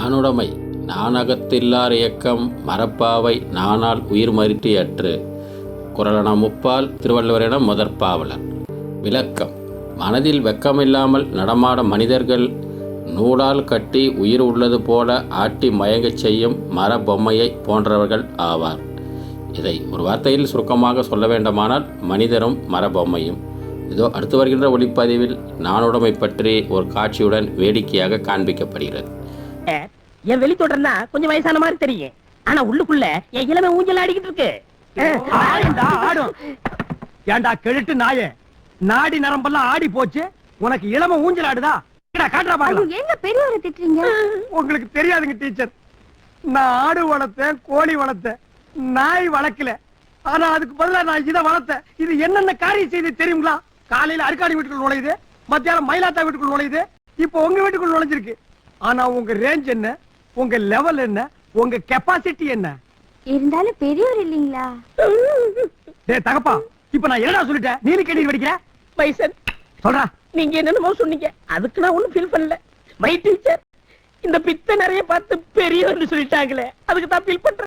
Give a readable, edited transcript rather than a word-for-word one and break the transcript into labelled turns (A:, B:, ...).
A: நானுடைமை நானகத்தில்லார் இயக்கம் மரப்பாவை நானால் உயிர் மறிட்டியற்று. குறளன முப்பால் திருவள்ளுவரின முதற்பாவலர். விளக்கம்: மனதில் வெக்கமில்லாமல் நடமாடும் மனிதர்கள் நூலால் கட்டி உயிர் உள்ளது போல ஆட்டி மயங்கச் செய்யும் மர பொம்மையை போன்றவர்கள் ஆவார். இதை ஒரு வார்த்தையில் சுருக்கமாக சொல்ல வேண்டுமானால் மனிதரும் மர பொம்மையும். இதோ அடுத்து வருகின்ற ஒளிப்பதிவில் நானுடைமை பற்றி ஒரு காட்சியுடன் வேடிக்கையாக காண்பிக்கப்படுகிறது.
B: என் வெளி தொடர்னா கொஞ்சம் வயசான மாதிரி தெரியும், ஆனா உள்ளுக்குள்ள என் இளமை ஊஞ்சல் ஆடிக்கிட்டு இருக்கு.
C: ஆடும் ஏண்டா கெழுட்டு நாயே, நாடி நரம்பெல்லாம் ஆடி போச்சு, உனக்கு இளம ஊஞ்சல் ஆடுதா? காட்டுறா பாக்கலாம்.
D: என்ன பெரியவரை திட்டுறீங்க?
C: உங்களுக்கு தெரியாதுங்க டீச்சர், நான் ஆடு வளர்த்தேன், கோழி வளர்த்தேன், நாய் வளர்க்கல. ஆனா அதுக்கு பதிலா நான் இதை வளர்த்தேன். இது என்னென்ன காரியம் செய்து தெரியுங்களா? காலையில அருக்காடி வீட்டுக்குள் நுழையுது, மத்தியானம் மயிலாத்தா வீட்டுக்குள் நுழையுது, இப்போ உங்க வீட்டுக்குள் நுழைஞ்சிருக்கு. ஆனா உங்க ரேஞ்ச் என்ன, உங்க லெவல் என்ன, உங்க கெப்பாசிட்டி என்ன?
D: இருந்தாலும் பெரியவர் இல்லீங்களா?
C: டேய் தகப்பா, இப்ப நான் என்னடா சொல்லிட்டேன், நீலி கேடி வெடிக்கிற?
B: மைசன்
C: சொல்றா.
B: நீங்க என்னென்னமோ சொன்னீங்க, அதுக்கு நான் ஒண்ணும் ஃபீல் பண்ணல. மை டீச்சர் இந்த பித்த நிறைய பார்த்து பெரியவர்னு சொல்லிட்டாங்களே, அதுக்கு தான் ஃபீல் பண்றேன்.